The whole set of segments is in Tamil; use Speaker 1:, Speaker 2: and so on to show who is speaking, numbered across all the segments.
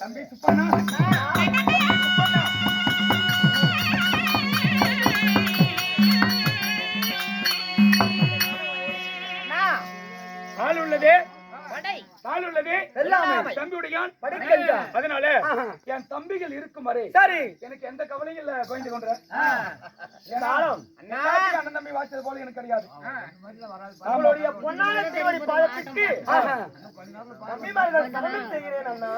Speaker 1: தம்பி சுப்பண்ணா பால் உள்ளது பால் உள்ளது தம்பியுடைய அதனால என் தம்பிகள் இருக்கும் வரை சரி எனக்கு எந்த கவலையும் இல்ல கோயிந்து கொண்ட அண்ணன் தம்பி வாய்ச்சது போல எனக்கு கிடையாது அவளுடைய பொன்னான தீவரி பாதத்துக்கு தம்பிமார்கள் சரணம் செய்கிறேன் அண்ணா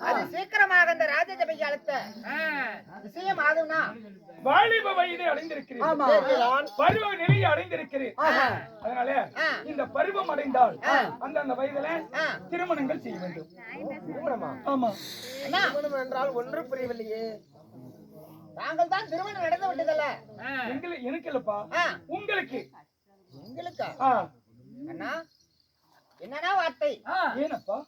Speaker 2: அது சீக்கிரமாக இந்த ராஜசபைக்கு அழைத்த விஷயம் ஆகும்னா
Speaker 1: வாலிப வயதை அடைந்திருக்கிறேன் பருவ நிலையை அடைந்திருக்கிறேன் அதனால இந்த பருவம் அடைந்தால் அந்தந்த வயதுல திருமணங்கள் செய்ய வேண்டும் ஆமா
Speaker 2: திருமணம் என்றால் ஒன்று புரியவில்லையே நாங்கள் தான் திருமணம் நடந்து விட்டதல்ல
Speaker 1: எனக்கு இல்லப்பா உங்களுக்கு
Speaker 2: உங்களுக்கா அண்ணா என்னன்னா வார்த்தை
Speaker 1: ஏனப்பா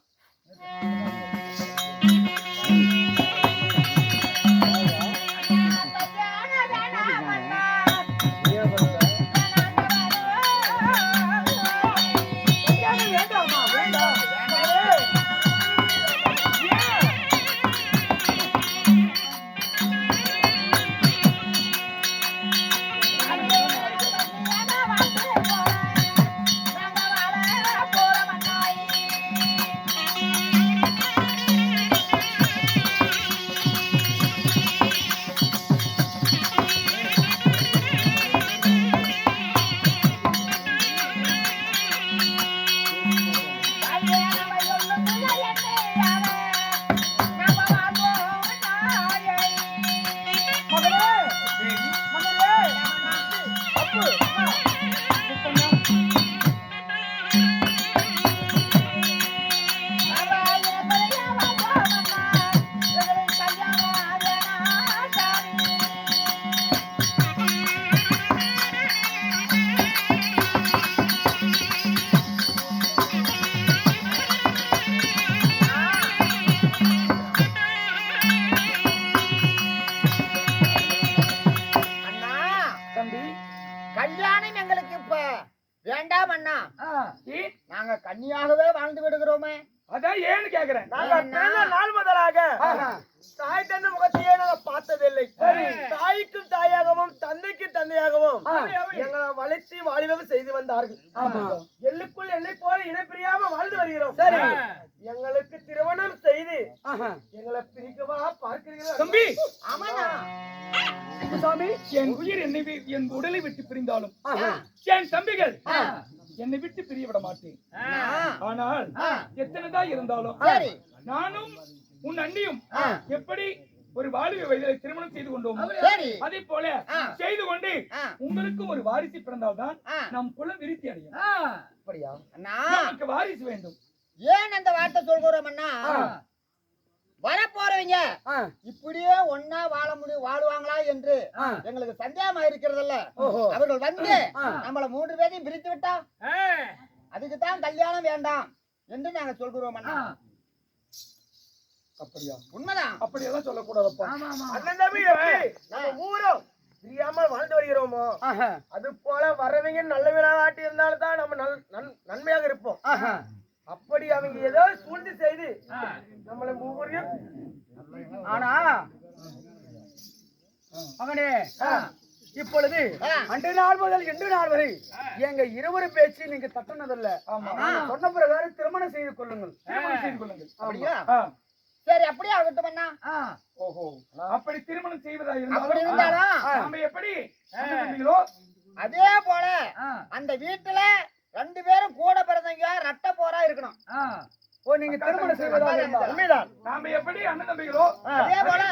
Speaker 2: கல்யாணம் எங்களுக்கு இப்ப வேண்டாம் அண்ணா நாங்க கன்னியாகவே வாழ்ந்து விடுகிறோமே
Speaker 1: அதான் ஏன்னு கேக்குறேன்
Speaker 3: நாள் முதலாக தாய் தந்தை முகத்தையே நாங்க பார்த்ததில்லை தாய்க்கும் தாயாகவும் தந்தைக்கும் தந்தையாகவும் எங்களை வளர்ச்சி வாலிபம் செய்து வந்தார்கள் எல்லுக்குள் எல்லை போல இணைப்பிரியாம வாழ்ந்து வருகிறோம் சரி எங்களுக்கு திருமணம் செய்து எங்களை பிரிக்கவா பார்க்கிறீர்கள்
Speaker 1: தம்பி
Speaker 2: ஆமாண்ணா
Speaker 1: சாமி என் உயிர் என் உடலை விட்டு பிரிந்தாலும் என் தம்பிகள் என்னை விட்டு பிரிய விட மாட்டேன் ஆனால் எத்தனைதான் இருந்தாலும் நானும் உன் அண்ணியும் எப்படி ஒரு வாலிப வயதிலே திருமணம் செய்து கொண்டோம் அதே போல செய்து கொண்டு உங்களுக்கு ஒரு வாரிசு பிறந்தால்தான் நம் குலம் விருத்தி அடையும்
Speaker 2: அப்படியா
Speaker 1: நமக்கு வாரிசு வேண்டும்
Speaker 2: ஏன் அந்த வார்த்தை சொல்கிறோம் அண்ணா வர போறவங்க இப்படியே ஒன்னா வாழுவாங்களா என்று எங்களுக்கு சந்தேகமா இருக்கிறதல்ல அவர்கள் வந்து நம்மள 3 பேரையும் பிரித்து விட்டா அதுக்குதான் கல்யாணம் வேண்டாம் என்று நாங்க சொல்கிறோம் அண்ணா
Speaker 1: அப்படியா
Speaker 2: உண்மைதான்
Speaker 1: அப்படியெல்லாம் சொல்லக்கூடாதப்பா
Speaker 3: அண்ணன் தம்பி நம்ம ஊரும் பிரியாமல் வாழ்ந்து வருகிறோமோ அது போல வரவங்க நல்லவனாட்டி இருந்தாலும் தான் நம்ம நன்மையாக இருப்போம் அப்படி அவங்க ஏதோ சூழ்ந்து செய்து நம்மள மூவரையும்
Speaker 1: ஆனா மகனே இப்பொழுது அன்று நாள் முதல் இன்று நாள் வரை எங்க இருவரு பேச்சு நீங்க தட்டுனதில்ல சொன்ன பிரகாரம் திருமணம் செய்து கொள்ளுங்கள்
Speaker 2: அப்படியா சரி அப்படியே ஆகட்டும் அண்ணா
Speaker 1: ஓஹோ அப்படி திருமணம் செய்வதா
Speaker 2: அப்படி இருந்தாலும்
Speaker 1: நாம எப்படி
Speaker 2: அதே போல அந்த வீட்டுல 2 பேரும் கூட பிறந்தவங்க ரட்ட போரா இருக்கணும்
Speaker 1: ஓ நீங்க திருமணம் செய்வதா இருந்தால்
Speaker 2: உண்மைதான்
Speaker 1: நாம எப்படி அண்ணன் தம்பிகளோ
Speaker 2: அதே போல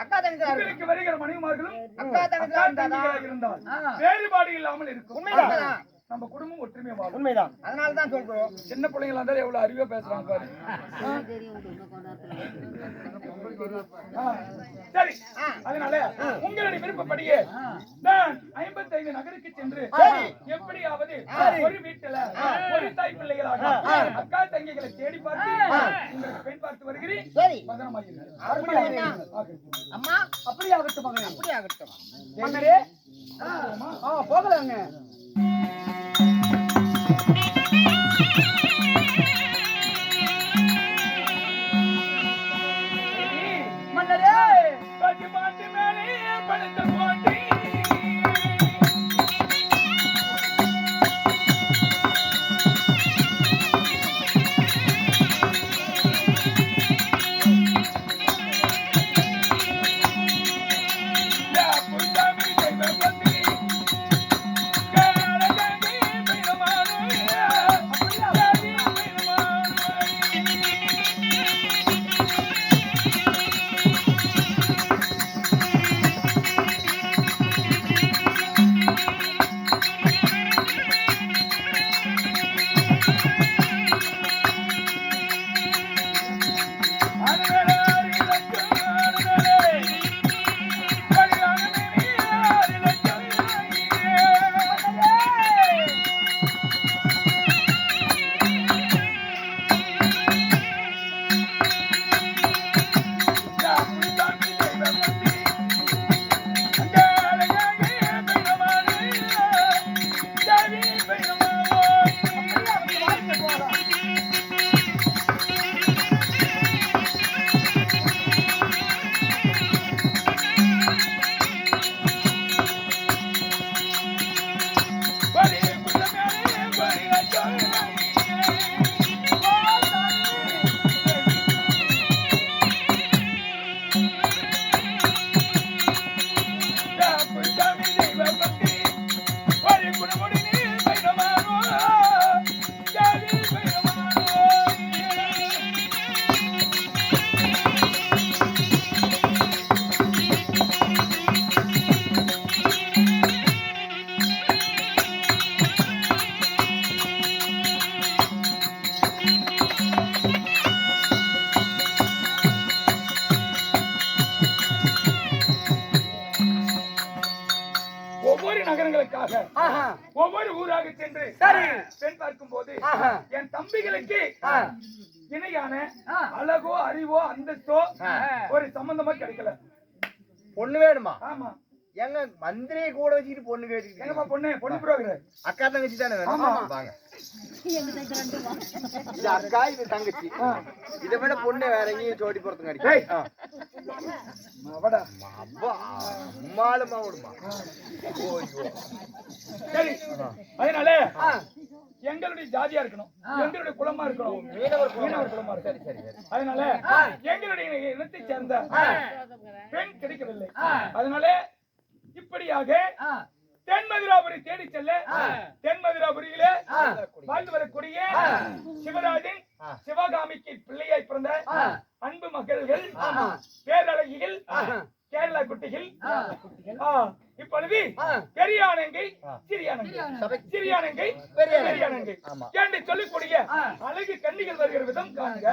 Speaker 2: அக்கா தங்கச்சி
Speaker 1: வருகிற மனைவிமார்களும்
Speaker 2: அக்கா தங்கச்சி
Speaker 1: இருந்தால் வேறுபாடு இல்லாமல் இருக்கும்
Speaker 2: உண்மைதான்
Speaker 1: நம்ம குடும்பம் ஒற்றுமையா வாழும்
Speaker 3: உண்மைதான்
Speaker 2: அதனால தான் சொல்றோம்
Speaker 1: சின்ன பிள்ளைங்களா இருந்தாலும் எவ்வளவு அறிவா பேசுறாங்க பாரு சரி அதனால உங்களுடைய விருப்பப்படியே நான் 55 நகருக்கு சென்று எப்படியாவது ஒரு வீட்டுல ஒரு தாய் பிள்ளைகளாக அக்கா தங்கைகளை தேடி பார்த்து உங்களுக்கு பெண் பார்த்து வருகிறேன்
Speaker 2: அம்மா
Speaker 1: அப்படி ஆகட்டும் மகனே
Speaker 2: அப்படி ஆகட்டும்
Speaker 1: மகனே போகலாங்க என்பதற்காக ஒவ்வொரு ஊராக சென்று பெண் பார்க்கும் போது என் தம்பிகளுக்கு இணையான அழகோ அறிவோ அந்தஸ்தோ ஒரு சம்பந்தமா கிடைக்கல.
Speaker 3: பொண்ணு வேணுமா?
Speaker 1: ஆமா.
Speaker 3: எங்க மந்திரியை கூட வச்சுக்கிட்டு பொண்ணு கேட்டுக்கிட்டு
Speaker 1: என்னப்பா பொண்ணு புரோகிற
Speaker 3: அக்கா தங்கச்சி தானே வேணும்? வாங்க. இது அக்கா, இது தங்கச்சி. இதை விட பொண்ணு வேற எங்கேயும் ஜோடி போறதுங்க. அம்மாளுமா விடுமா?
Speaker 1: சரி, அதனால எங்களுடைய ஜாதியா இருக்கணும், எங்களுடைய குலமா இருக்கணும், மீனவர் குலமா இருக்கணும். சரி. அதனால எங்களுடைய இனத்தை சேர்ந்த பெண் கிடைக்கவில்லை. அதனால இப்படியாக தென்மதுராபுரி தேடி செல்ல தென்மதுராபுரியிலே வாழ்ந்து வரக்கூடிய சிவராஜன் சிவகாமிக்கு பிள்ளையாய் பிறந்த அன்பு மகள்கள் பேரழகிகள் கேரளா குட்டிகள் இப்பொழுது பெரியானங்கை சிறியானங்கை பெரியானங்கை என்று சொல்லக்கூடிய அழகு கண்ணிகள் வருகிற விதம் காண்க.